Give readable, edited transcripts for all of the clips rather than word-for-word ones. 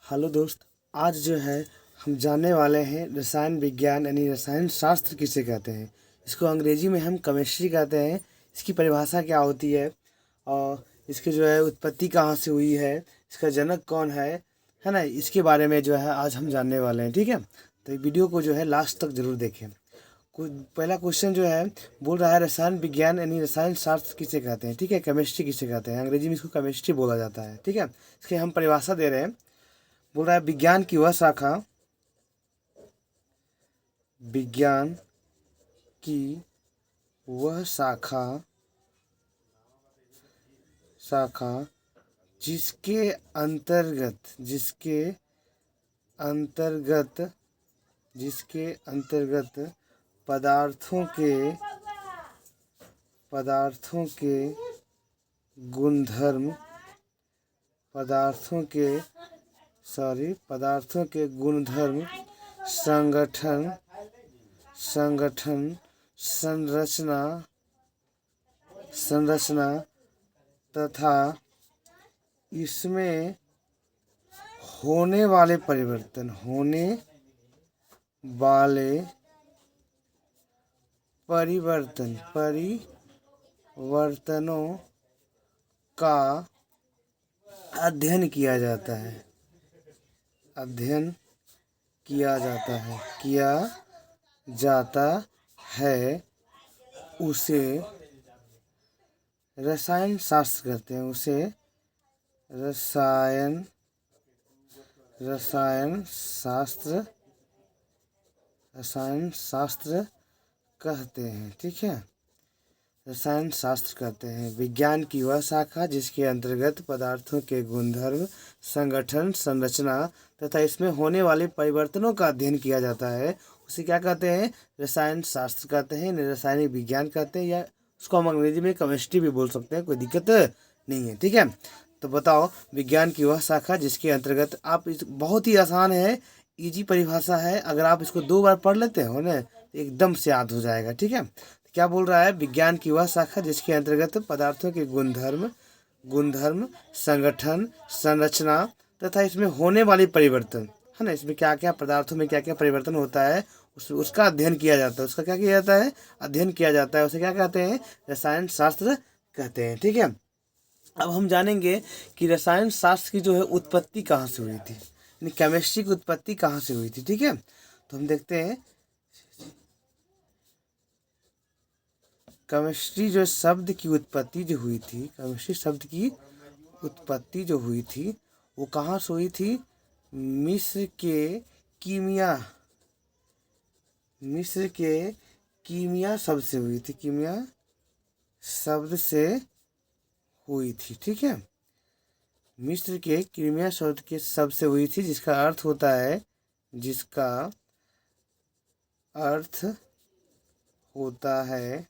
Hello दोस्त। आज जो है हम जानने वाले हैं रसायन विज्ञान यानी रसायन शास्त्र किसे कहते हैं। इसको अंग्रेजी में हम केमिस्ट्री कहते हैं। इसकी परिभाषा क्या होती है और इसकी जो है उत्पत्ति कहाँ से हुई है, इसका जनक कौन है ना, इसके बारे में जो है आज हम जानने वाले हैं। ठीक है, तो ये वीडियो को जो है लास्ट तक ज़रूर देखें। पहला क्वेश्चन जो है बोल रहा है रसायन विज्ञान यानी रसायन शास्त्र किसे कहते हैं। ठीक है, केमिस्ट्री किसे कहते हैं, अंग्रेजी में इसको केमिस्ट्री बोला जाता है। ठीक है, इसकी हम परिभाषा दे रहे हैं। बोल रहा है विज्ञान की वह शाखा, विज्ञान की वह शाखा शाखा जिसके अंतर्गत पदार्थों के गुणधर्म संगठन संरचना तथा इसमें होने वाले परिवर्तनों का अध्ययन किया जाता है उसे रसायन शास्त्र कहते हैं। रसायन शास्त्र कहते हैं। ठीक है, रसायन शास्त्र कहते हैं विज्ञान की वह शाखा जिसके अंतर्गत पदार्थों के गुणधर्म, संगठन, संरचना तथा इसमें होने वाले परिवर्तनों का अध्ययन किया जाता है, उसे क्या कहते हैं, रसायन शास्त्र कहते हैं, रासायनिक विज्ञान कहते हैं, या उसको हम अंग्रेजी में केमिस्ट्री भी बोल सकते हैं, कोई दिक्कत नहीं है। ठीक है, तो बताओ विज्ञान की वह शाखा जिसके अंतर्गत आप बहुत ही आसान है, इजी परिभाषा है। अगर आप इसको 2 बार पढ़ लेते हो ना एकदम से याद हो जाएगा। ठीक है, क्या बोल रहा है, विज्ञान की वह शाखा जिसके अंतर्गत पदार्थों के गुणधर्म, संगठन, संरचना तथा इसमें होने वाले परिवर्तन है ना, इसमें क्या क्या पदार्थों में क्या क्या परिवर्तन होता है उसका अध्ययन किया जाता है। उसका क्या किया जाता है, अध्ययन किया जाता है। उसे क्या कहते हैं, रसायन शास्त्र कहते हैं। ठीक है, अब हम जानेंगे कि रसायन शास्त्र की जो है उत्पत्ति कहाँ से हुई थी, यानी केमिस्ट्री की उत्पत्ति कहाँ से हुई थी। ठीक है, तो हम देखते हैं केमिस्ट्री जो शब्द की उत्पत्ति जो हुई थी, केमिस्ट्री शब्द की उत्पत्ति जो हुई थी वो कहाँ से हुई थी, मिस्र के कीमिया शब्द से हुई थी। कीमिया शब्द से हुई थी। ठीक है, मिस्र के कीमिया शब्द के शब्द से हुई थी, जिसका अर्थ होता है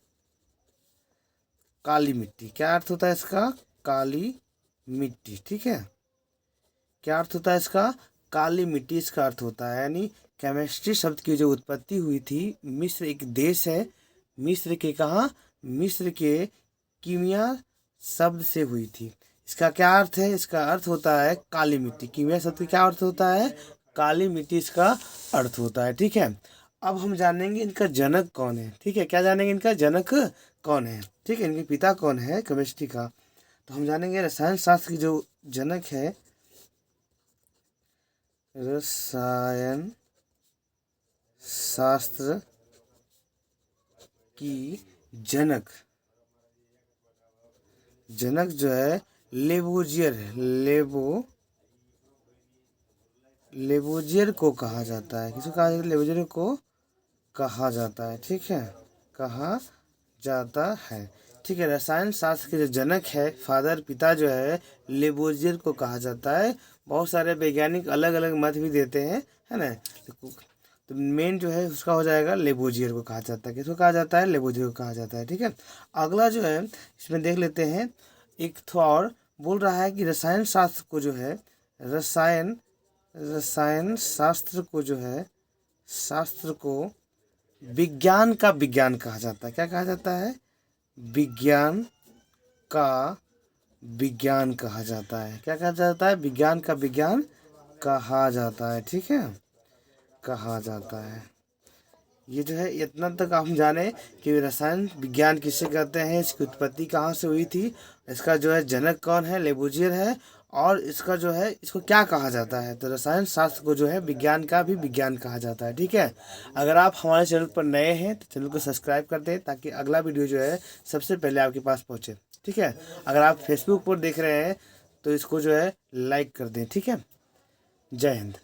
काली मिट्टी। क्या अर्थ होता है इसका, काली मिट्टी। ठीक है, क्या अर्थ होता है इसका, काली मिट्टी इसका अर्थ होता है। यानी केमिस्ट्री शब्द की जो उत्पत्ति हुई थी, मिस्र एक देश है, मिस्र के कहाँ, मिस्र के कीमिया शब्द से हुई थी। इसका क्या अर्थ है, इसका अर्थ होता है काली मिट्टी। कीमिया शब्द का क्या अर्थ होता है, काली मिट्टी इसका अर्थ होता है। ठीक है, अब हम जानेंगे इनका जनक कौन है। ठीक है, क्या जानेंगे, इनका जनक कौन है। ठीक है, इनके पिता कौन है केमिस्ट्री का, तो हम जानेंगे रसायन शास्त्र की जो जनक है, रसायन शास्त्र की जनक जो है लेबोजियर है। लेबोजियर को कहा जाता है। किसको कहा जाता है, लेबोजियर को कहा जाता है। ठीक है, कहा जाता है। ठीक है, रसायन शास्त्र के जो जनक है, पिता जो है लेबोजियर को कहा जाता है। बहुत सारे वैज्ञानिक अलग अलग मत भी देते हैं, है ना, तो मेन जो है उसका हो जाएगा लेबोजियर को कहा जाता है। किसको कहा जाता है, लेबोजियर को कहा जाता है। ठीक है, अगला जो है इसमें देख लेते हैं, एक तो और बोल रहा है कि रसायन शास्त्र को जो है रसायन शास्त्र को जो है शास्त्र को विज्ञान का विज्ञान कहा जाता है। क्या कहा जाता है, विज्ञान का विज्ञान कहा जाता है। क्या कहा जाता है, विज्ञान का विज्ञान कहा जाता है। ठीक है, कहा जाता है। ये जो है इतना तक हम जाने कि रसायन विज्ञान किसे कहते हैं, इसकी उत्पत्ति कहाँ से हुई थी, इसका जो है जनक कौन है, लेबुजियर है, और इसका जो है इसको क्या कहा जाता है। तो रसायन शास्त्र को जो है विज्ञान का भी विज्ञान कहा जाता है। ठीक है, अगर आप हमारे चैनल पर नए हैं तो चैनल को सब्सक्राइब कर दें ताकि अगला वीडियो जो है सबसे पहले आपके पास पहुँचे। ठीक है, अगर आप फेसबुक पर देख रहे हैं तो इसको जो है लाइक कर दें। ठीक है, जय हिंद।